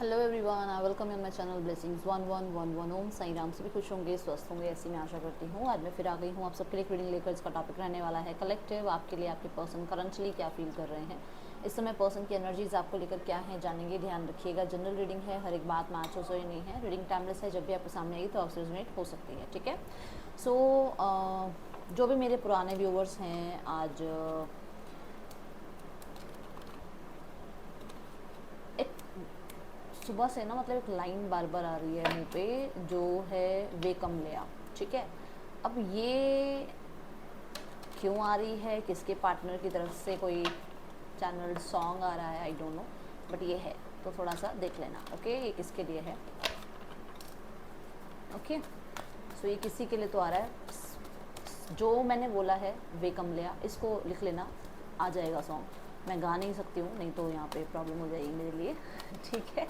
Hello everyone, I welcome in my channel blessings 1111। ओम साई राम। सभी खुश होंगे, स्वस्थ होंगे, ऐसी मैं आशा करती हूँ। आज मैं फिर आ गई हूँ आप सबके लिए रीडिंग लेकर। इसका टॉपिक रहने वाला है कलेक्टिव। आपके लिए आपके पर्सन करंटली क्या फील कर रहे हैं इस समय, पर्सन की एनर्जीज आपको लेकर क्या है जानेंगे। ध्यान रखिएगा, जनरल रीडिंग है, हर एक बात मैच हो सही नहीं है। रीडिंग टाइमलेस है, जब भी आपके सामने आएगी तो आपसे रेजोनेट हो सकती है। ठीक है। सो जो भी मेरे पुराने व्यूवर्स हैं, आज एक सुबह से ना मतलब एक लाइन बार बार आ रही है मुंह पे, जो है वे कम लिया। ठीक है। अब ये क्यों आ रही है, किसके पार्टनर की तरफ से कोई चैनल सॉन्ग आ रहा है, आई डोंट नो, बट ये है तो थोड़ा सा देख लेना। ओके, ये किसके लिए है। ओके, सो ये किसी के लिए तो आ रहा है। जो मैंने बोला है वे कम लिया, इसको लिख लेना, आ जाएगा सॉन्ग। मैं गा नहीं सकती हूँ, नहीं तो यहाँ पे प्रॉब्लम हो जाएगी मेरे लिए। ठीक है,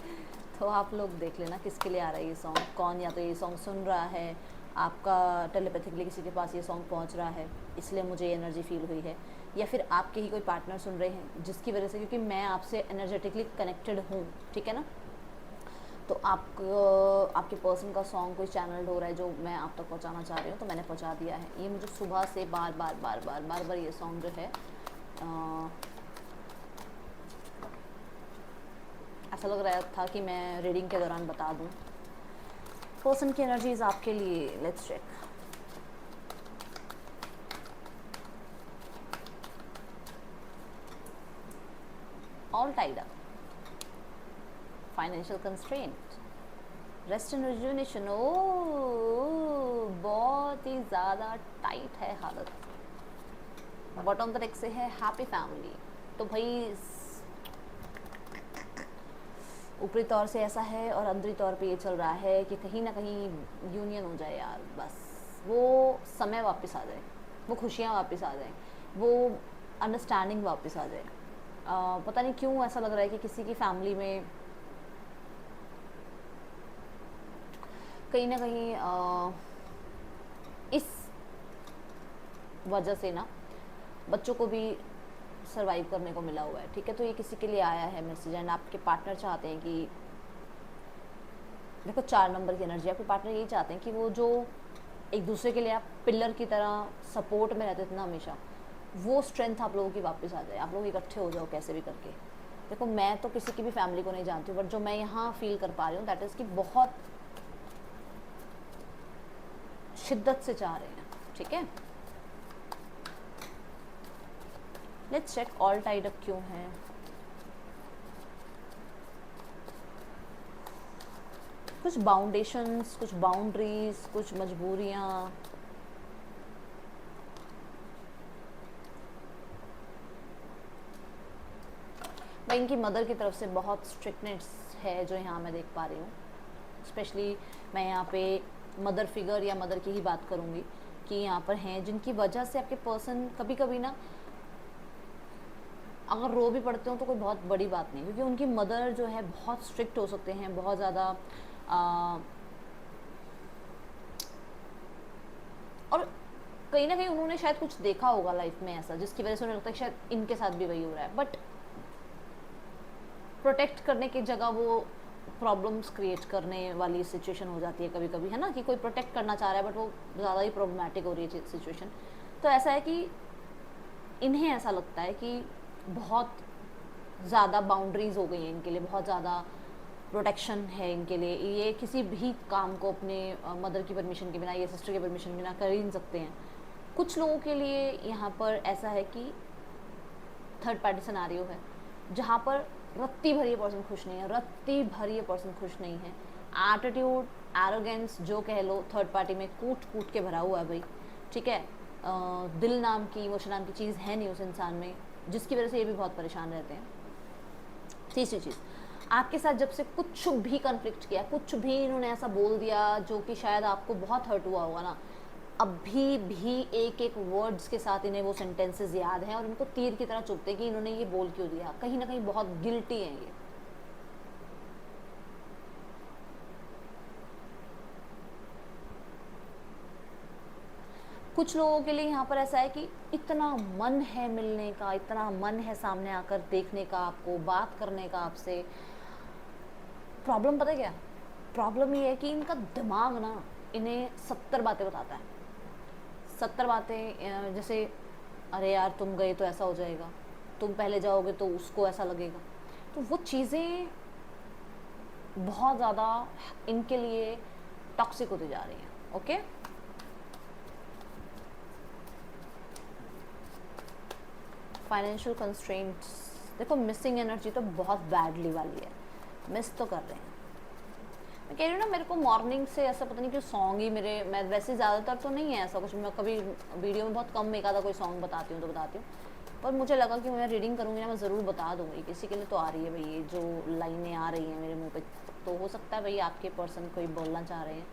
तो आप लोग देख लेना किसके लिए आ रहा है ये सॉन्ग। कौन या तो ये सॉन्ग सुन रहा है, आपका टेलीपैथिकली किसी के पास ये सॉन्ग पहुँच रहा है इसलिए मुझे ये एनर्जी फील हुई है, या फिर आपके ही कोई पार्टनर सुन रहे हैं जिसकी वजह से, क्योंकि मैं आपसे एनर्जेटिकली कनेक्टेड हूँ। ठीक है ना, तो आपके पर्सन का सॉन्ग कोई चैनल हो रहा है जो मैं आप तक पहुंचाना चाह रही हूँ, तो मैंने पहुंचा दिया है। ये मुझे सुबह से बार बार बार बार बार बार ये सॉन्ग जो है ऐसा लग रहा था कि मैं रीडिंग के दौरान बता दूँ। पर्सन की एनर्जीज आपके लिए, let's check. All tied up, financial constraint, rest and rejuvenation. ओ, बहुत ही ज़्यादा टाइट है हालत। बॉटम द डेक से है हैप्पी फैमिली। तो भाई ऊपरी तौर से ऐसा है और अंदरी तौर पे ये चल रहा है कि कहीं ना कहीं यूनियन हो जाए यार, बस वो समय वापस आ जाए, वो खुशियाँ वापस आ जाए, वो अंडरस्टैंडिंग वापस आ जाए। पता नहीं क्यों ऐसा लग रहा है कि किसी की फैमिली में कहीं ना कहीं इस वजह से ना बच्चों को भी सरवाइव करने को मिला हुआ है। ठीक है, तो ये किसी के लिए आया है मैसेज, एंड आपके पार्टनर चाहते हैं कि, देखो 4 नंबर की एनर्जी, आपके पार्टनर यही चाहते हैं कि वो जो एक दूसरे के लिए आप पिलर की तरह सपोर्ट में रहते थे ना हमेशा, वो स्ट्रेंथ आप लोगों की वापस आ जाए, आप लोग इकट्ठे हो जाओ कैसे भी करके। देखो मैं तो किसी की भी फैमिली को नहीं जानती हूँ, बट जो मैं यहाँ फील कर पा रही हूँ दैट इज़ कि बहुत शिद्दत से चाह रहे हैं। ठीक है, let's check all tied up क्यों है। कुछ बाउंडेशंस, कुछ बाउंड्रीज, कुछ मजबूरियाँ। मैं इनकी मदर की तरफ से बहुत स्ट्रिक्टनेस है जो यहाँ मैं देख पा रही हूँ। स्पेशली मैं यहाँ पे मदर फिगर या मदर की ही बात करूँगी कि यहाँ पर हैं जिनकी वजह से आपके पर्सन कभी कभी ना अगर रो भी पड़ते हो तो कोई बहुत बड़ी बात नहीं, क्योंकि उनकी मदर जो है बहुत स्ट्रिक्ट हो सकते हैं, बहुत ज़्यादा। और कहीं ना कहीं उन्होंने शायद कुछ देखा होगा लाइफ में ऐसा, जिसकी वजह से उन्हें लगता है शायद इनके साथ भी वही हो रहा है, बट प्रोटेक्ट करने की जगह वो प्रॉब्लम्स क्रिएट करने वाली सिचुएशन हो जाती है कभी कभी, है ना, कि कोई प्रोटेक्ट करना चाह रहा है बट वो ज़्यादा ही प्रॉब्लमेटिक हो रही है सिचुएशन। तो ऐसा है कि इन्हें ऐसा लगता है कि बहुत ज़्यादा बाउंड्रीज हो गई हैं इनके लिए, बहुत ज़्यादा प्रोटेक्शन है इनके लिए, ये किसी भी काम को अपने मदर की परमिशन के बिना या सिस्टर की परमिशन के बिना कर ही नहीं सकते हैं। कुछ लोगों के लिए यहाँ पर ऐसा है कि थर्ड पार्टी सिनेरियो है जहाँ पर रत्ती भर ये पर्सन खुश नहीं है, रत्ती भर ये पर्सन खुश नहीं है। एटीट्यूड, एरोगेंस जो कह लो, थर्ड पार्टी में कूट कूट के भरा हुआ है भाई। ठीक है, दिल नाम की, इमोशन नाम की चीज़ है नहीं उस इंसान में, जिसकी वजह से ये भी बहुत परेशान रहते हैं। तीसरी चीज़, आपके साथ जब से कुछ भी कन्फ्लिक्ट किया, कुछ भी इन्होंने ऐसा बोल दिया जो कि शायद आपको बहुत हर्ट हुआ होगा ना, अभी भी एक एक वर्ड्स के साथ इन्हें वो सेंटेंसेस याद हैं और इनको तीर की तरह चुभते हैं कि इन्होंने ये बोल क्यों दिया। कहीं ना कहीं बहुत गिल्टी हैं ये। कुछ लोगों के लिए यहाँ पर ऐसा है कि इतना मन है मिलने का, इतना मन है सामने आकर देखने का, आपको बात करने का आपसे, प्रॉब्लम पता है क्या, प्रॉब्लम ये है कि इनका दिमाग ना इन्हें 70 बातें बताता है, 70 बातें, जैसे अरे यार तुम गए तो ऐसा हो जाएगा, तुम पहले जाओगे तो उसको ऐसा लगेगा। तो वो चीज़ें बहुत ज़्यादा इनके लिए टॉक्सिक होती जा रही हैं। ओके, फाइनेंशियल कंस्ट्रेंट्स, देखो मिसिंग एनर्जी तो बहुत बैडली वाली है, मिस तो कर रहे हैं। मैं कह रही हूँ ना, मेरे को मॉर्निंग से ऐसा पता नहीं क्यों सॉन्ग ही मेरे, मैं वैसे ज़्यादातर तो नहीं है ऐसा कुछ, मैं कभी वीडियो में बहुत कम एक आधा कोई सॉन्ग बताती हूँ तो बताती हूँ, पर मुझे लगा कि मैं रीडिंग करूँगी ना, मैं ज़रूर बता दूँगी, किसी के लिए तो आ रही है भाई, ये जो लाइनें आ रही हैं मेरे मुँह पे, तो हो सकता है भाई आपके पर्सन कोई बोलना चाह रहे हैं,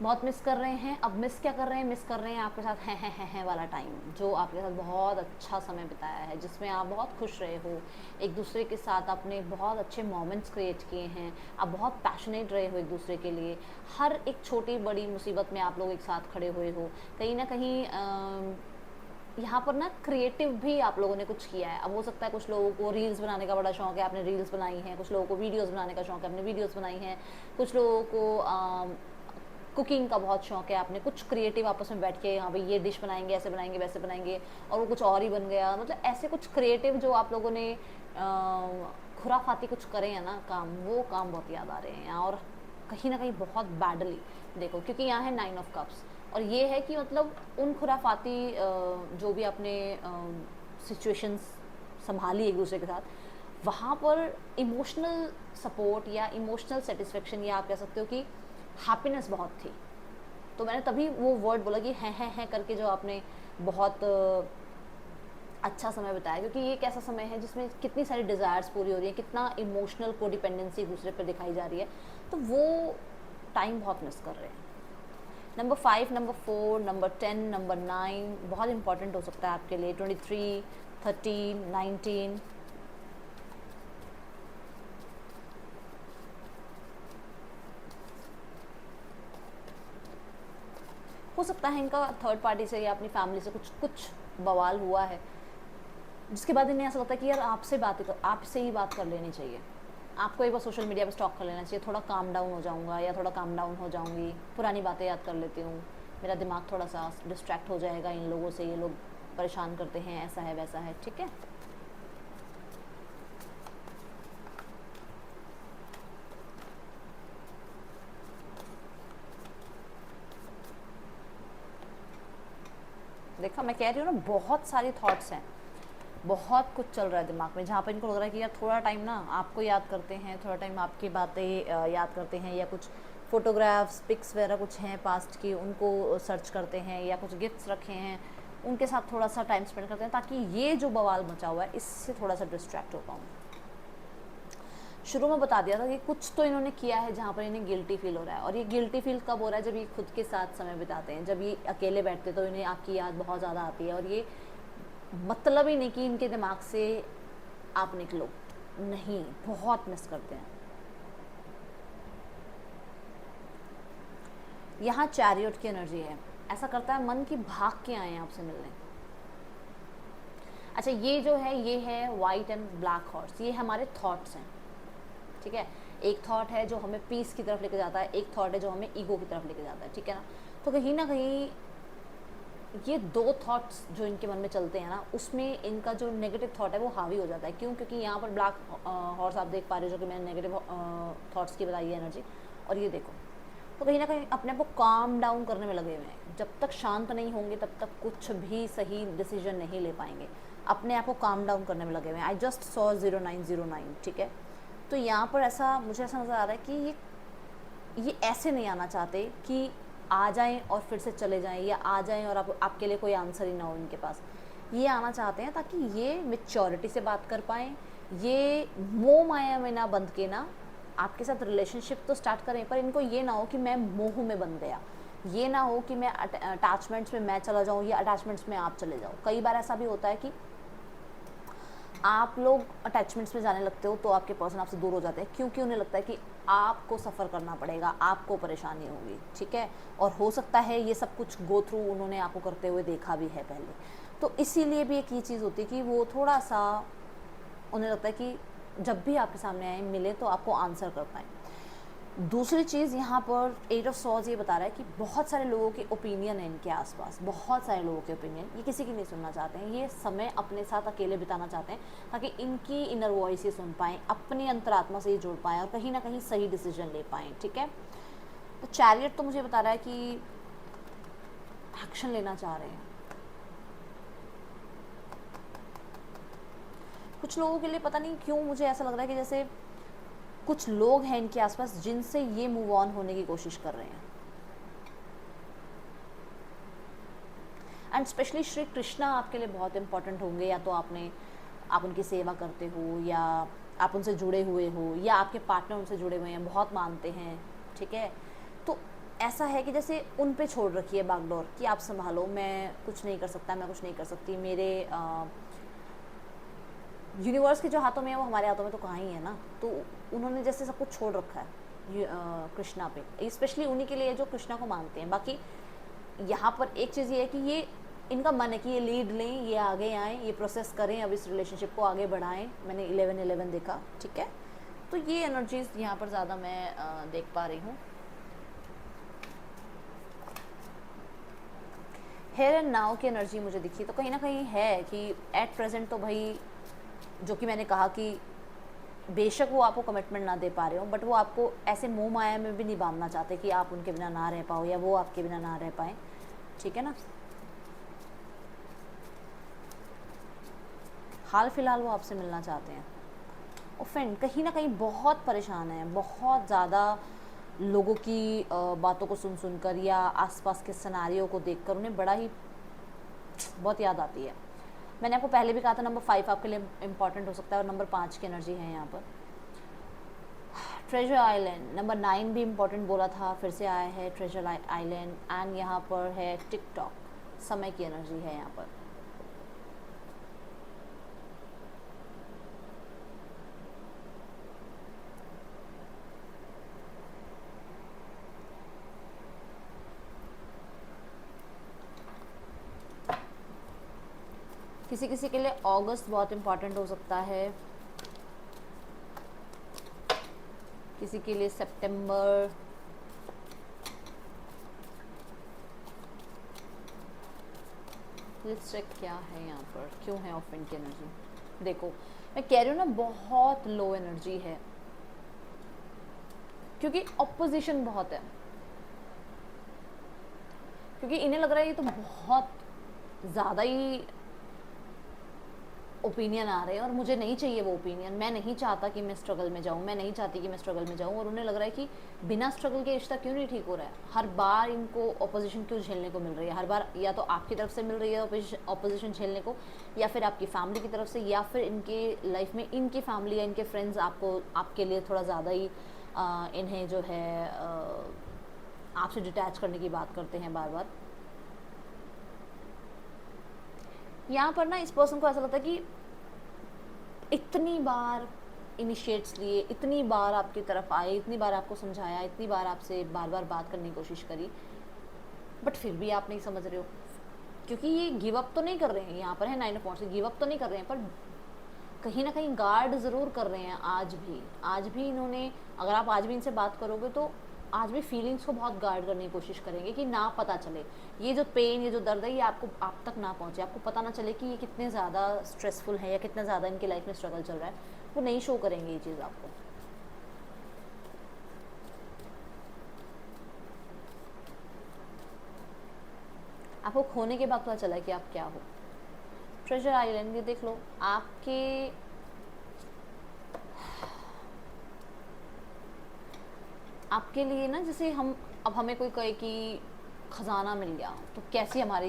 बहुत मिस कर रहे हैं। अब मिस क्या कर रहे हैं, मिस कर रहे हैं आपके साथ हैं वाला टाइम, जो आपके साथ बहुत अच्छा समय बिताया है, जिसमें आप बहुत खुश रहे हो, एक दूसरे के साथ आपने बहुत अच्छे मोमेंट्स क्रिएट किए हैं, आप बहुत पैशनेट रहे हो एक दूसरे के लिए, हर एक छोटी बड़ी मुसीबत में आप लोग एक साथ खड़े हुए हो, कहीं ना कहीं यहाँ पर ना क्रिएटिव भी आप लोगों ने कुछ किया है। अब हो सकता है कुछ लोगों को रील्स बनाने का बड़ा शौक है, आपने रील्स बनाई हैं, कुछ लोगों को वीडियोस बनाने का शौक है, आपने वीडियोस बनाई हैं, कुछ लोगों को कुकिंग का बहुत शौक है, आपने कुछ क्रिएटिव आपस में बैठ के हाँ भाई ये डिश बनाएंगे, ऐसे बनाएंगे, वैसे बनाएंगे, और वो कुछ और ही बन गया। मतलब ऐसे कुछ क्रिएटिव जो आप लोगों ने खुराफाती कुछ करे हैं ना काम, वो काम बहुत याद आ रहे हैं यहाँ, और कहीं ना कहीं बहुत बैडली देखो, क्योंकि यहाँ है 9 ऑफ कप्स, और ये है कि मतलब उन खुराफाती जो भी आपने सिचुएशंस संभाली एक दूसरे के साथ, वहाँ पर इमोशनल सपोर्ट या इमोशनल सेटिस्फेक्शन, या आप कह सकते हो कि हैप्पीनेस बहुत थी। तो मैंने तभी वो वर्ड बोला कि हैं करके, जो आपने बहुत अच्छा समय बिताया, क्योंकि ये एक ऐसा समय है जिसमें कितनी सारी डिज़ायर्स पूरी हो रही है, कितना इमोशनल कोडिपेंडेंसी दूसरे पर दिखाई जा रही है, तो वो टाइम बहुत मिस कर रहे हैं। नंबर 5, नंबर 4, नंबर 10, नंबर 9 बहुत इंपॉर्टेंट हो सकता है आपके लिए। 23, 13, 19, हो सकता है इनका थर्ड पार्टी से या अपनी फैमिली से कुछ बवाल हुआ है, जिसके बाद इन्हें ऐसा लगता है कि यार आपसे ही बात कर लेनी चाहिए, आपको एक बार सोशल मीडिया पे स्टॉक कर लेना चाहिए, थोड़ा काम डाउन हो जाऊंगा या थोड़ा काम डाउन हो जाऊंगी, पुरानी बातें याद कर लेती हूँ, मेरा दिमाग थोड़ा सा डिस्ट्रैक्ट हो जाएगा इन लोगों से, ये लोग परेशान करते हैं, ऐसा है वैसा है। ठीक है, देखा मैं कह रही हूँ ना, बहुत सारी थॉट्स हैं, बहुत कुछ चल रहा है दिमाग में, जहाँ पर इनको लग रहा है कि यार थोड़ा टाइम ना आपको याद करते हैं, थोड़ा टाइम आपकी बातें याद करते हैं, या कुछ फ़ोटोग्राफ्स पिक्स वगैरह कुछ हैं पास्ट की, उनको सर्च करते हैं, या कुछ गिफ्ट्स रखे हैं उनके साथ थोड़ा सा टाइम स्पेंड करते हैं, ताकि ये जो बवाल मचा हुआ है इससे थोड़ा सा डिस्ट्रैक्ट हो पाऊँ। शुरू में बता दिया था कि कुछ तो इन्होंने किया है जहाँ पर इन्हें गिल्टी फील हो रहा है, और ये गिल्टी फील कब हो रहा है, जब ये खुद के साथ समय बिताते हैं, जब ये अकेले बैठते तो इन्हें आपकी याद बहुत ज़्यादा आती है, और ये मतलब ही नहीं कि इनके दिमाग से आप निकलो, नहीं, बहुत मिस करते हैं। यहाँ चैरियट की एनर्जी है, ऐसा करता है मन की भाग के आए हैं आपसे मिलने। अच्छा, ये जो है ये है वाइट एंड ब्लैक हॉर्स, ये हमारे थॉट्स हैं। ठीक है, एक थॉट है जो हमें पीस की तरफ लेके जाता है, एक थॉट है जो हमें ईगो की तरफ लेके जाता है। ठीक है ना, तो कहीं ना कहीं ये दो थॉट्स जो इनके मन में चलते हैं ना, उसमें इनका जो नेगेटिव थॉट है वो हावी हो जाता है। क्यों? क्योंकि यहाँ पर ब्लैक हॉर्स आप देख पा रहे हो, जो कि मैंने नेगेटिव थॉट्स की बताई है एनर्जी, और ये देखो, तो कहीं ना कहीं अपने आप को काम डाउन करने में लगे हुए हैं। जब तक शांत नहीं होंगे तब तक कुछ भी सही डिसीजन नहीं ले पाएंगे, अपने आप को काम डाउन करने में लगे हुए हैं। I just saw 0909। ठीक है, तो यहाँ पर ऐसा मुझे ऐसा नज़र आ रहा है कि ये ऐसे नहीं आना चाहते कि आ जाएं और फिर से चले जाएं, या आ जाएं और आपके लिए कोई आंसर ही ना हो इनके पास। ये आना चाहते हैं ताकि ये मेच्योरिटी से बात कर पाएँ, ये मोह माया में ना बंध के ना आपके साथ रिलेशनशिप तो स्टार्ट करें, पर इनको ये ना हो कि मैं मोह में बंध गया, ये ना हो कि मैं अटैचमेंट्स में मैं चला जाऊँ या अटैचमेंट्स में आप चले जाओ। कई बार ऐसा भी होता है कि आप लोग अटैचमेंट्स में जाने लगते हो तो आपके पर्सन आपसे दूर हो जाते हैं, क्योंकि उन्हें लगता है कि आपको सफ़र करना पड़ेगा, आपको परेशानी होगी। ठीक है, और हो सकता है ये सब कुछ गो थ्रू उन्होंने आपको करते हुए देखा भी है पहले, तो इसीलिए भी एक ये चीज़ होती है कि वो थोड़ा सा उन्हें लगता है कि जब भी आपके सामने आए मिले तो आपको आंसर कर पाएँ। दूसरी चीज़ यहाँ पर एट ऑफ सॉर्ड्स ये बता रहा है कि बहुत सारे लोगों के ओपिनियन है इनके आसपास, बहुत सारे लोगों के ओपिनियन, ये किसी की नहीं सुनना चाहते हैं, ये समय अपने साथ अकेले बिताना चाहते हैं ताकि इनकी इनर वॉइस ये सुन पाएँ, अपनी अंतरात्मा से ये जुड़ पाएँ और कहीं ना कहीं सही डिसीजन ले पाएँ। ठीक है, तो चैरियट तो मुझे बता रहा है कि एक्शन लेना चाह रहे हैं। कुछ लोगों के लिए पता नहीं क्यों मुझे ऐसा लग रहा है कि जैसे कुछ लोग हैं इनके आसपास जिनसे ये मूव ऑन होने की कोशिश कर रहे हैं। एंड स्पेशली श्री कृष्णा आपके लिए बहुत इंपॉर्टेंट होंगे, या तो आप उनकी सेवा करते हो, या आप उनसे जुड़े हुए हो, या आपके पार्टनर उनसे जुड़े हुए हैं, बहुत मानते हैं। ठीक है, तो ऐसा है कि जैसे उन पे छोड़ रखी है बागडोर कि आप संभालो, मैं कुछ नहीं कर सकता, मैं कुछ नहीं कर सकती, मेरे यूनिवर्स के जो हाथों में है वो हमारे हाथों में तो कहाँ ही है ना। तो उन्होंने जैसे सब कुछ छोड़ रखा है कृष्णा पे, स्पेशली उन्हीं के लिए जो कृष्णा को मानते हैं। बाकी यहाँ पर एक चीज़ ये है कि ये इनका मन है कि ये लीड लें, ये आगे आएँ, ये प्रोसेस करें, अब इस रिलेशनशिप को आगे बढ़ाएं। मैंने 11-11 देखा। ठीक है, तो ये एनर्जीज यहाँ पर ज़्यादा मैं देख पा रही हूँ। हेयर एंड नाउ की एनर्जी मुझे दिखी, तो कहीं ना कहीं है कि एट प्रेजेंट तो भाई, जो कि मैंने कहा कि बेशक वो आपको कमिटमेंट ना दे पा रहे हो, बट वो आपको ऐसे मोह माया में भी नहीं बांधना चाहते कि आप उनके बिना ना रह पाओ या वो आपके बिना ना रह पाए। ठीक है ना, हाल फिलहाल वो आपसे मिलना चाहते हैं। और फ्रेंड कहीं ना कहीं बहुत परेशान है, बहुत ज़्यादा लोगों की बातों को सुन कर या आसपास के सिनेरियो को देखकर उन्हें बड़ा ही बहुत याद आती है। मैंने आपको पहले भी कहा था नंबर 5 आपके लिए इम्पॉर्टेंट हो सकता है, और नंबर 5 की एनर्जी है यहाँ पर। ट्रेजर आइलैंड, नंबर 9 भी इम्पॉर्टेंट बोला था, फिर से आया है ट्रेजर आइलैंड। एंड यहाँ पर है टिकटॉक, समय की एनर्जी है यहाँ पर। किसी किसी के लिए अगस्त बहुत इम्पॉर्टेंट हो सकता है, किसी के लिए सितंबर, लेट्स चेक क्या है यहाँ पर, क्यों है ऑफ की एनर्जी। देखो मैं कह रही हूँ ना, बहुत लो एनर्जी है क्योंकि ऑपोजिशन बहुत है, क्योंकि इन्हें लग रहा है ये तो बहुत ज़्यादा ही ओपिनियन आ रहे हैं और मुझे नहीं चाहिए वो ओपिनियन। मैं नहीं चाहता कि मैं स्ट्रगल में जाऊँ, मैं नहीं चाहती कि मैं स्ट्रगल में जाऊँ, और उन्हें लग रहा है कि बिना स्ट्रगल के रिश्ता क्यों नहीं ठीक हो रहा है। हर बार इनको ऑपोजिशन क्यों झेलने को मिल रही है, हर बार या तो आपकी तरफ से मिल रही है ऑपोजिशन झेलने को, या फिर आपकी फैमिली की तरफ से, या फिर इनके लाइफ में इनकी फैमिली या इनके फ्रेंड्स आपके लिए थोड़ा ज़्यादा ही इन्हें जो है आपसे डिटैच करने की बात करते हैं बार बार। यहाँ पर ना इस पर्सन को ऐसा लगता है कि इतनी बार इनिशिएट्स लिए, इतनी बार आपकी तरफ आए, इतनी बार आपको समझाया, इतनी बार आपसे बार बार बात करने की कोशिश करी, बट फिर भी आप नहीं समझ रहे हो। क्योंकि ये गिव अप तो नहीं कर रहे हैं, यहाँ पर है 9 ऑफ वांड्स, गिव अप तो नहीं कर रहे हैं, पर कहीं ना कहीं गार्ड ज़रूर कर रहे हैं। आज भी इन्होंने, अगर आप आज भी इनसे बात करोगे तो आज भी फीलिंग्स को बहुत गार्ड करने की कोशिश करेंगे कि ना पता चले ये जो पेन, ये जो दर्द है, ये आप तक ना पहुंचे, आपको पता ना चले कि ये कितने ज़्यादा स्ट्रेसफुल है या कितना ज़्यादा इनकी लाइफ में स्ट्रगल चल रहा है। वो नहीं शो करेंगे ये चीज़ आपको। आपको खोने के बाद पता चला कि आप क्या हो। ट्रेजर आइलैंड, ये देख लो, आपके लिए ना, जैसे अब हमें कोई कहे कि खजाना मिल गया तो कैसी हमारा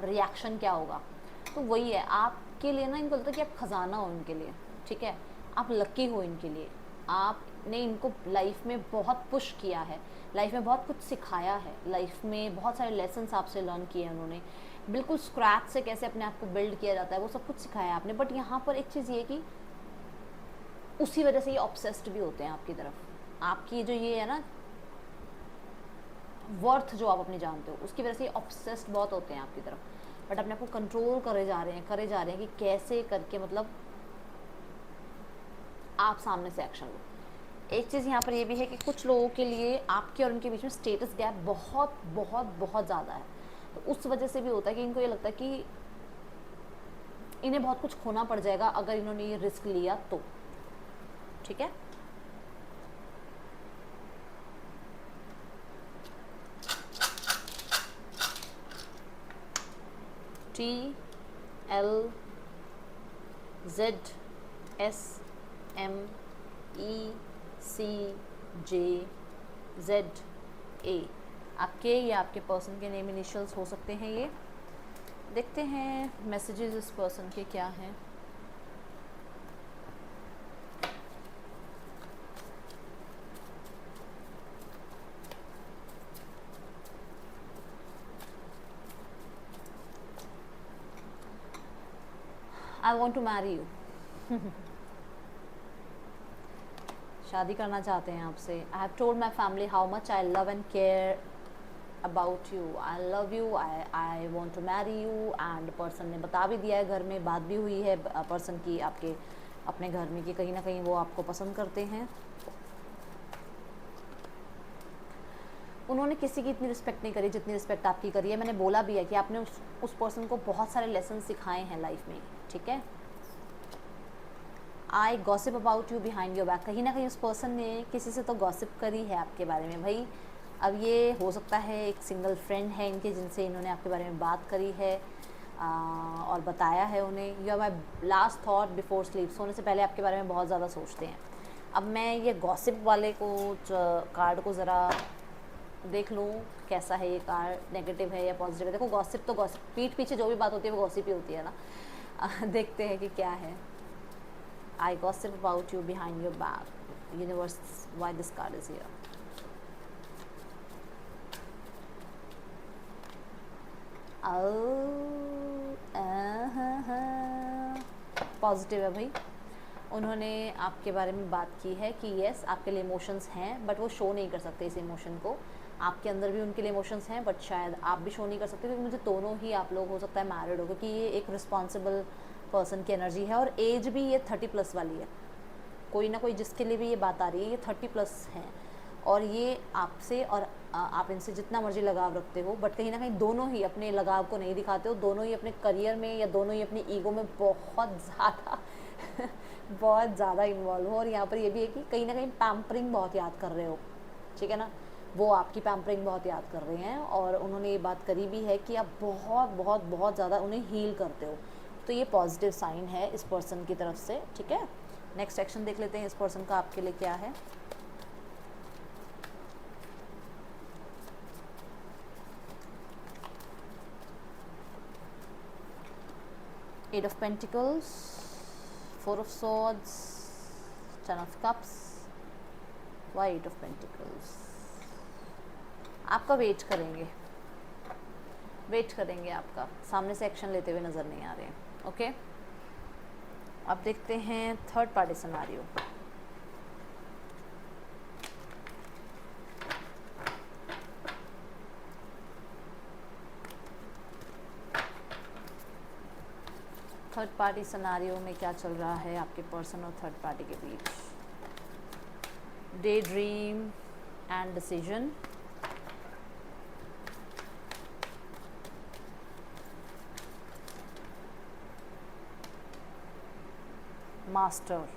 रिएक्शन क्या होगा। तो वही है आपके लिए ना, इनको लगता है कि आप खजाना हो इनके लिए। ठीक है, आप लकी हो इनके लिए, आपने इनको लाइफ में बहुत पुश किया है, लाइफ में बहुत कुछ सिखाया है, लाइफ में बहुत सारे लेसन्स आपसे लर्न किए हैं उन्होंने, बिल्कुल स्क्रैच से कैसे अपने आप को बिल्ड किया जाता है वो सब कुछ सिखाया आपने। बट यहाँ पर एक चीज़ ये कि उसी वजह से ये ऑब्सेस्ड भी होते हैं आपकी तरफ। आपकी जो ये है ना वर्थ जो आप अपनी जानते हो, उसकी वजह से ये ऑब्सेस्ड बहुत होते हैं आपकी तरफ। बट अपने आप को कंट्रोल करे जा रहे हैं कि कैसे करके मतलब आप सामने से एक्शन लो। एक चीज़ यहाँ पर ये भी है कि कुछ लोगों के लिए आपके और उनके बीच में स्टेटस गैप बहुत बहुत बहुत ज़्यादा है, तो उस वजह से भी होता है कि इनको ये लगता है कि इन्हें बहुत कुछ खोना पड़ जाएगा अगर इन्होंने ये रिस्क लिया तो। ठीक है, TLZSMECJZA आपके या आपके पर्सन के नेम इनिशियल्स हो सकते हैं ये। देखते हैं मैसेजेस इस पर्सन के क्या हैं। I want to marry you शादी करना चाहते हैं आपसे। I have told my family how much I love and care about you. I love you. I want to marry you. And person ने बता भी दिया है, घर में बात भी हुई है पर्सन की आपके अपने घर में कि कहीं ना कहीं वो आपको पसंद करते हैं। उन्होंने किसी की इतनी रिस्पेक्ट नहीं करी जितनी रिस्पेक्ट आपकी करी है। मैंने बोला भी है कि आपने उस पर्सन को बहुत सारे लेसन सिखाए हैं लाइफ में। ठीक है, I gossip about you behind your back. कहीं ना कहीं उस पर्सन ने किसी से तो गॉसिप करी है आपके बारे में भाई। अब ये हो सकता है एक सिंगल फ्रेंड है इनके जिनसे इन्होंने आपके बारे में बात करी है और बताया है उन्हें। You are my last thought before sleep. सोने से पहले आपके बारे में बहुत ज़्यादा सोचते हैं। अब मैं ये गॉसिप वाले को कार्ड को ज़रा देख लूँ कैसा है ये कार्ड, नेगेटिव है या पॉजिटिव है। देखो गॉसिप तो गॉसिप, पीठ पीछे जो भी बात होती है वो गॉसिप ही होती है ना। देखते हैं कि क्या है। I gossip about you behind your back. Universe, why this card is here? Positive है भाई। उन्होंने आपके बारे में बात की है कि यस आपके लिए इमोशंस हैं बट वो शो नहीं कर सकते इस इमोशन को। आपके अंदर भी उनके लिए इमोशंस हैं बट शायद आप भी शो नहीं कर सकते, क्योंकि मुझे दोनों ही आप लोग हो सकता है मैरिड हो, क्योंकि ये एक रिस्पॉन्सिबल पर्सन की एनर्जी है और एज भी ये 30+ वाली है। कोई ना कोई जिसके लिए भी ये बात आ रही है ये 30+ है और ये आपसे और आप इनसे जितना मर्जी लगाव रखते हो बट कहीं ना कहीं दोनों ही अपने लगाव को नहीं दिखाते हो। दोनों ही अपने करियर में या दोनों ही अपनी ईगो में बहुत ज़्यादा बहुत ज़्यादा इन्वॉल्व हो। और यहाँ पर ये भी है कि कहीं ना कहीं पैम्परिंग बहुत याद कर रहे हो। ठीक है ना, वो आपकी पैम्परिंग बहुत याद कर रहे हैं और उन्होंने ये बात करी भी है कि आप बहुत बहुत बहुत ज़्यादा उन्हें हील करते हो। तो ये पॉजिटिव साइन है इस पर्सन की तरफ से। ठीक है, नेक्स्ट एक्शन देख लेते हैं इस पर्सन का आपके लिए क्या है। Eight of Pentacles, Four of Swords, Ten of Cups, why Eight of Pentacles? आपका वेट करेंगे आपका, सामने से एक्शन लेते हुए नज़र नहीं आ रहे हैं। ओके, अब देखते हैं third party scenario. Third party scenario में क्या चल रहा है आपके पर्सन और थर्ड पार्टी के बीच। Day dream and decision, master,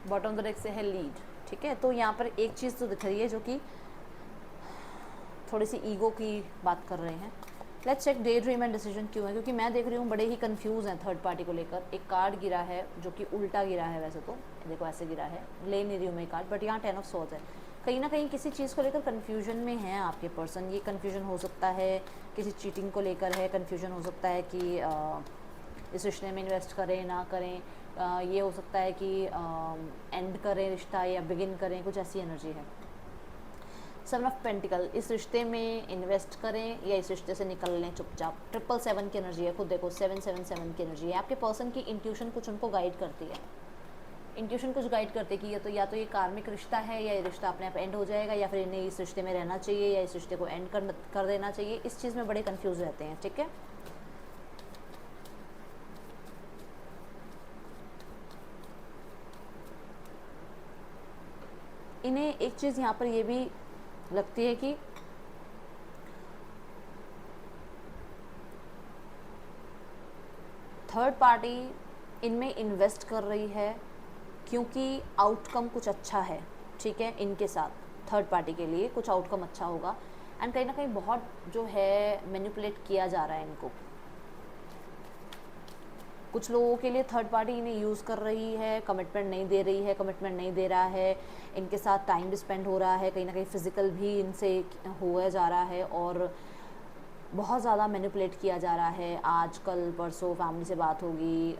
bottom of the deck से है लीड। ठीक है, तो यहाँ पर एक चीज़ तो दिख रही है जो कि थोड़ी सी ईगो की बात कर रहे हैं। Let's check day dream and decision क्यों है, क्योंकि मैं देख रही हूँ बड़े ही कंफ्यूज हैं थर्ड पार्टी को लेकर। एक कार्ड गिरा है जो कि उल्टा गिरा है, वैसे तो देखो ऐसे गिरा है, ले नहीं रही हूँ मैं कार्ड, बट यहाँ 10 ऑफ सोर्ड्स है। कहीं ना कहीं किसी चीज़ को लेकर कन्फ्यूजन में है आपके पर्सन। ये कन्फ्यूजन हो सकता है किसी चीटिंग को लेकर है, कन्फ्यूजन हो सकता है कि इस रिश्ते में इन्वेस्ट करें ना करें, ये हो सकता है कि एंड करें रिश्ता या बिगिन करें, कुछ ऐसी एनर्जी है। 7 ऑफ पेंटिकल, इस रिश्ते में इन्वेस्ट करें या इस रिश्ते से निकल लें चुपचाप। 777 की एनर्जी है, खुद देखो 777 की एनर्जी है। आपके पर्सन की इंट्यूशन कुछ उनको गाइड करती है। इंट्यूशन कुछ गाइड करते कि या तो ये कार्मिक रिश्ता है, या ये रिश्ता अपने आप एंड हो जाएगा, या फिर इन्हें इस रिश्ते में रहना चाहिए, या इस रिश्ते को एंड कर देना चाहिए। इस चीज़ में बड़े कंफ्यूज रहते हैं, ठीक है। इन्हें एक चीज़ यहाँ पर ये भी लगती है कि थर्ड पार्टी इनमें इन्वेस्ट कर रही है क्योंकि आउटकम कुछ अच्छा है, ठीक है। इनके साथ थर्ड पार्टी के लिए कुछ आउटकम अच्छा होगा, एंड कहीं ना कहीं बहुत जो है मैनिपुलेट किया जा रहा है इनको। कुछ लोगों के लिए थर्ड पार्टी इन्हें यूज़ कर रही है, कमिटमेंट नहीं दे रही है, कमिटमेंट नहीं दे रहा है, इनके साथ टाइम भी स्पेंड हो रहा है, कहीं ना कहीं फिजिकल भी इनसे हुआ जा रहा है, और बहुत ज़्यादा मैनिपुलेट किया जा रहा है। आज कल परसों फैमिली से बात होगी,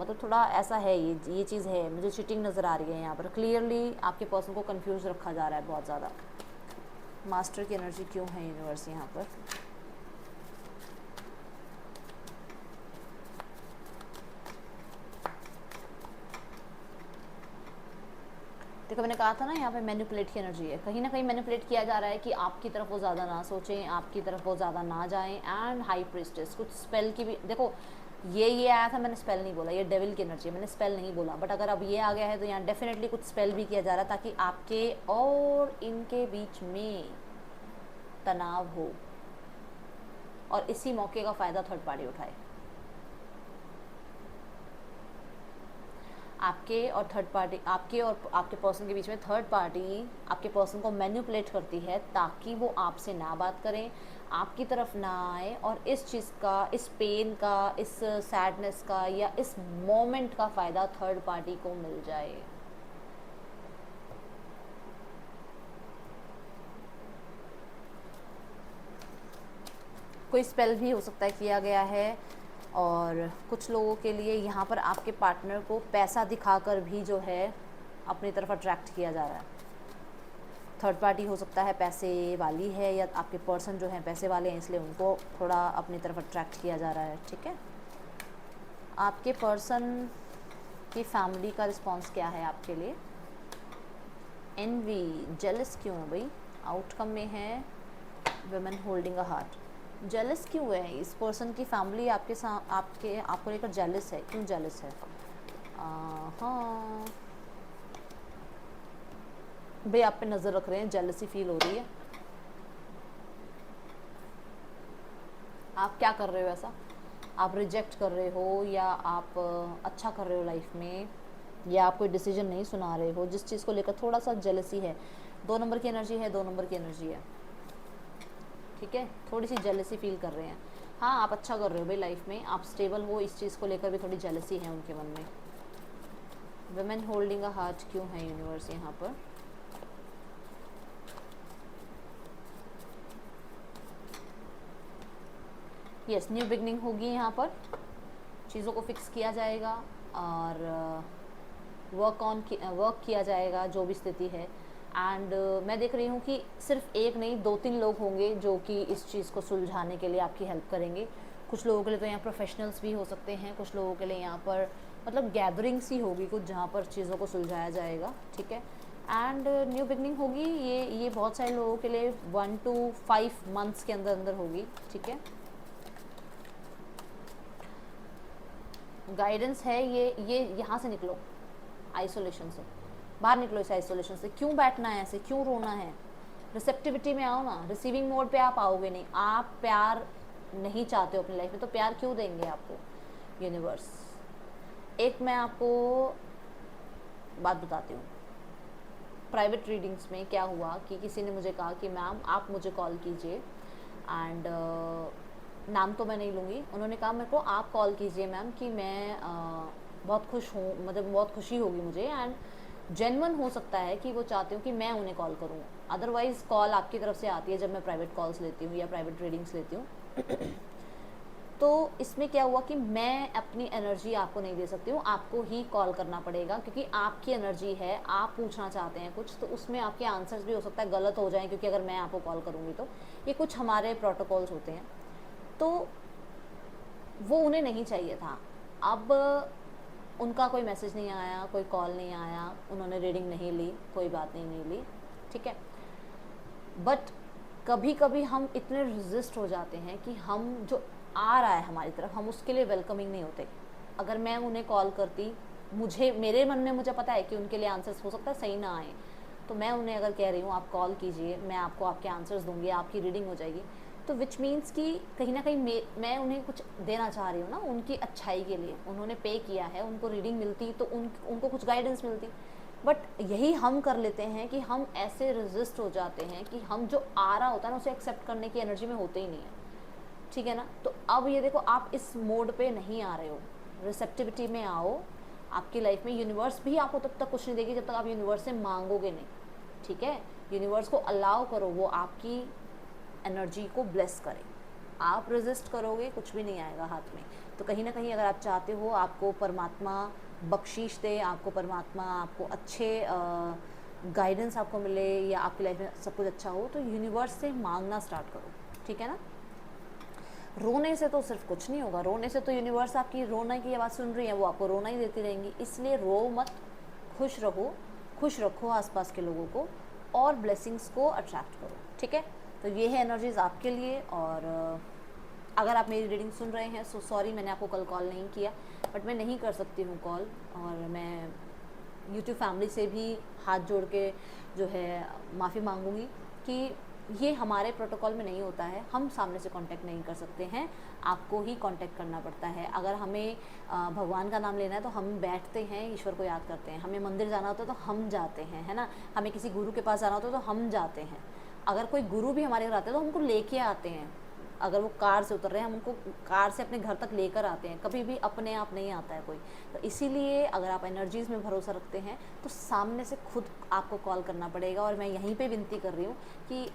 मतलब थोड़ा ऐसा है, ये चीज़ है। मुझे चीटिंग नज़र आ रही है यहाँ पर, क्लियरली आपके पर्सन को कंफ्यूज रखा जा रहा है बहुत ज़्यादा। मास्टर की एनर्जी क्यों है यूनिवर्स यहाँ पर? देखो मैंने कहा था ना यहाँ पे मैनिपुलेट की एनर्जी है, कहीं ना कहीं मैनिपुलेट किया जा रहा है कि आपकी तरफ वो ज़्यादा ना सोचें, आपकी तरफ वो ज़्यादा ना जाएं। एंड हाई प्रीस्टेस, कुछ स्पेल की भी देखो, ये आया था, मैंने स्पेल नहीं बोला, ये डेविल की एनर्जी है, मैंने स्पेल नहीं बोला, बट अगर अब ये आ गया है तो यहाँ डेफिनेटली कुछ स्पेल भी किया जा रहा है ताकि आपके और इनके बीच में तनाव हो, और इसी मौके का फ़ायदा थर्ड पार्टी उठाए। आपके और थर्ड पार्टी, आपके और आपके पर्सन के बीच में थर्ड पार्टी आपके पर्सन को मैनिपुलेट करती है ताकि वो आपसे ना बात करें, आपकी तरफ ना आए, और इस चीज़ का, इस पेन का, इस सैडनेस का या इस मोमेंट का फ़ायदा थर्ड पार्टी को मिल जाए। कोई स्पेल भी हो सकता है किया गया है, और कुछ लोगों के लिए यहाँ पर आपके पार्टनर को पैसा दिखाकर भी जो है अपनी तरफ अट्रैक्ट किया जा रहा है। थर्ड पार्टी हो सकता है पैसे वाली है, या आपके पर्सन जो है पैसे वाले हैं, इसलिए उनको थोड़ा अपनी तरफ अट्रैक्ट किया जा रहा है, ठीक है। आपके पर्सन की फैमिली का रिस्पॉन्स क्या है आपके लिए? एनवी, जेलस क्यों है भाई? आउटकम में है women holding a heart. Jealous क्यों है? इस पर्सन की फैमिली आपको लेकर जेलस है, क्यों जेलस है? हाँ भाई, आप पे नज़र रख रहे हैं, जेलसी फील हो रही है। आप क्या कर रहे हो ऐसा? आप रिजेक्ट कर रहे हो, या आप अच्छा कर रहे हो लाइफ में, या आप कोई डिसीजन नहीं सुना रहे हो, जिस चीज़ को लेकर थोड़ा सा जेलसी है। 2 नंबर की एनर्जी है, 2 नंबर की एनर्जी है, ठीक है। थोड़ी सी जेलसी फील कर रहे हैं। हाँ, आप अच्छा कर रहे हो भाई लाइफ में, आप स्टेबल हो, इस चीज़ को लेकर भी थोड़ी जेलसी है उनके मन में। वुमेन होल्डिंग अ हार्ट क्यों है यूनिवर्स यहाँ पर? यस, न्यू बिगनिंग होगी यहाँ पर, चीज़ों को फिक्स किया जाएगा, और वर्क किया जाएगा जो भी स्थिति है। एंड मैं देख रही हूँ कि सिर्फ एक नहीं, 2-3 लोग होंगे जो कि इस चीज़ को सुलझाने के लिए आपकी हेल्प करेंगे। कुछ लोगों के लिए तो यहाँ प्रोफेशनल्स भी हो सकते हैं, कुछ लोगों के लिए यहाँ पर मतलब गैदरिंग्स ही होगी कुछ, जहाँ पर चीज़ों को सुलझाया जाएगा, ठीक है। एंड न्यू बिगनिंग होगी, ये बहुत सारे लोगों के लिए 1 to 5 मंथ्स के अंदर अंदर होगी, ठीक है। गाइडेंस है ये यहाँ से निकलो, आइसोलेशन से बाहर निकलो, इस आइसोलेशन से। क्यों बैठना है ऐसे, क्यों रोना है? रिसेप्टिविटी में आओ ना, रिसीविंग मोड पे आप आओगे नहीं। आप प्यार नहीं चाहते हो अपनी लाइफ में, तो प्यार क्यों देंगे आपको यूनिवर्स? एक मैं आपको बात बताती हूँ। प्राइवेट रीडिंग्स में क्या हुआ कि किसी ने मुझे कहा कि मैम आप मुझे कॉल कीजिए, एंड नाम तो मैं नहीं लूँगी, उन्होंने कहा मेरे को आप कॉल कीजिए मैम कि मैं बहुत खुश हूँ, मतलब बहुत खुशी होगी मुझे, एंड जेन्युइन हो सकता है कि वो चाहते हो कि मैं उन्हें कॉल करूँ। अदरवाइज़ कॉल आपकी तरफ से आती है जब मैं प्राइवेट कॉल्स लेती हूँ या प्राइवेट रीडिंग्स लेती हूँ। तो इसमें क्या हुआ कि मैं अपनी एनर्जी आपको नहीं दे सकती हूँ, आपको ही कॉल करना पड़ेगा, क्योंकि आपकी एनर्जी है, आप पूछना चाहते हैं कुछ, तो उसमें आपके आंसर्स भी हो सकता है गलत हो जाएं, क्योंकि अगर मैं आपको कॉल करूँगी तो ये कुछ हमारे प्रोटोकॉल्स होते हैं, तो वो उन्हें नहीं चाहिए था। अब उनका कोई मैसेज नहीं आया, कोई कॉल नहीं आया, उन्होंने रीडिंग नहीं ली, कोई बात नहीं ली, ठीक है। बट कभी कभी हम इतने रेजिस्ट हो जाते हैं कि हम जो आ रहा है हमारी तरफ, हम उसके लिए वेलकमिंग नहीं होते। अगर मैं उन्हें कॉल करती, मुझे मेरे मन में मुझे पता है कि उनके लिए आंसर्स हो सकता है सही ना आए, तो मैं उन्हें अगर कह रही हूँ आप कॉल कीजिए, मैं आपको आपके आंसर्स दूंगी, आपकी रीडिंग हो जाएगी, तो विच मीन्स कि कहीं ना कहीं मैं उन्हें कुछ देना चाह रही हूँ ना, उनकी अच्छाई के लिए। उन्होंने पे किया है, उनको रीडिंग मिलती तो उनको कुछ गाइडेंस मिलती। बट यही हम कर लेते हैं कि हम ऐसे रेजिस्ट हो जाते हैं कि हम जो आ रहा होता है ना उसे एक्सेप्ट करने की एनर्जी में होते ही नहीं है, ठीक है ना। तो अब ये देखो, आप इस मोड पे नहीं आ रहे हो, रिसेप्टिविटी में आओ। आपकी लाइफ में यूनिवर्स भी आपको तब तक कुछ नहीं देगी जब तक आप यूनिवर्स से मांगोगे नहीं, ठीक है। यूनिवर्स को अलाउ करो वो आपकी एनर्जी को ब्लेस करे। आप रेजिस्ट करोगे कुछ भी नहीं आएगा हाथ में। तो कहीं ना कहीं अगर आप चाहते हो आपको परमात्मा बख्शीश दे, आपको परमात्मा आपको अच्छे गाइडेंस आपको मिले, या आपकी लाइफ में सब कुछ अच्छा हो, तो यूनिवर्स से मांगना स्टार्ट करो, ठीक है ना। रोने से तो सिर्फ कुछ नहीं होगा, रोने से तो यूनिवर्स आपकी रोने की आवाज़ सुन रही है, वो आपको रोना ही देती रहेंगी। इसलिए रो मत, खुश रहो, खुश रखो आसपास के लोगों को, और ब्लेसिंग्स को अट्रैक्ट करो, ठीक है। तो ये है एनर्जीज आपके लिए। और अगर आप मेरी रीडिंग सुन रहे हैं सो सॉरी, मैंने आपको कल कॉल नहीं किया, बट मैं नहीं कर सकती हूँ कॉल। और मैं यूट्यूब फैमिली से भी हाथ जोड़ के जो है माफ़ी मांगूंगी कि ये हमारे प्रोटोकॉल में नहीं होता है, हम सामने से कांटेक्ट नहीं कर सकते हैं, आपको ही कांटेक्ट करना पड़ता है। अगर हमें भगवान का नाम लेना है तो हम बैठते हैं, ईश्वर को याद करते हैं। हमें मंदिर जाना होता है तो हम जाते हैं, है ना। हमें किसी गुरु के पास जाना होता है तो हम जाते हैं। अगर कोई गुरु भी हमारे घर आते हैं तो हमको लेके आते हैं। अगर वो कार से उतर रहे हैं, हम उनको कार से अपने घर तक लेकर आते हैं, कभी भी अपने आप नहीं आता है कोई। तो इसीलिए अगर आप एनर्जीज़ में भरोसा रखते हैं तो सामने से खुद आपको कॉल करना पड़ेगा। और मैं यहीं पे विनती कर रही हूँ कि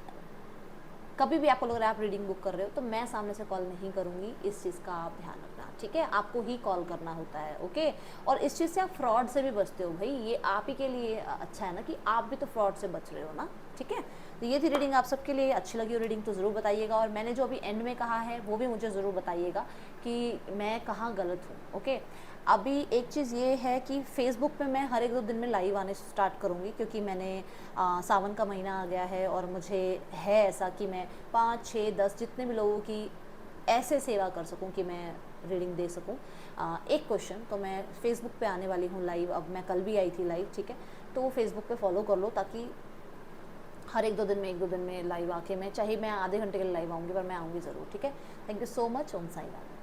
कभी भी आपको लग रहा है आप रीडिंग बुक कर रहे हो तो मैं सामने से कॉल नहीं करूँगी, इस चीज़ का आप ध्यान रखना, ठीक है। आपको ही कॉल करना होता है, ओके। और इस चीज़ से आप फ्रॉड से भी बचते हो भाई, ये आप ही के लिए अच्छा है ना कि आप भी तो फ्रॉड से बच रहे हो ना, ठीक है। तो ये थी रीडिंग, आप सबके लिए अच्छी लगी हो रीडिंग तो ज़रूर बताइएगा। और मैंने जो अभी एंड में कहा है वो भी मुझे ज़रूर बताइएगा कि मैं कहाँ गलत हूँ, ओके। अभी एक चीज़ ये है कि फ़ेसबुक पे मैं हर 1-2 दिन में लाइव आने स्टार्ट करूँगी, क्योंकि मैंने सावन का महीना आ गया है और मुझे है ऐसा कि मैं 5, 6, 10 जितने भी लोगों की ऐसे सेवा कर सकूं कि मैं रीडिंग दे सकूं। एक क्वेश्चन, तो मैं फ़ेसबुक पे आने वाली हूँ लाइव। अब मैं कल भी आई थी लाइव, ठीक है। तो फेसबुक पे फॉलो कर लो ताकि हर 1-2 दिन में 1-2 दिन में लाइव आके, मैं चाहे मैं आधे घंटे के लिए लाइव आऊँगी पर मैं आऊँगी ज़रूर, ठीक है। Thank you so much. Om Sai Ram.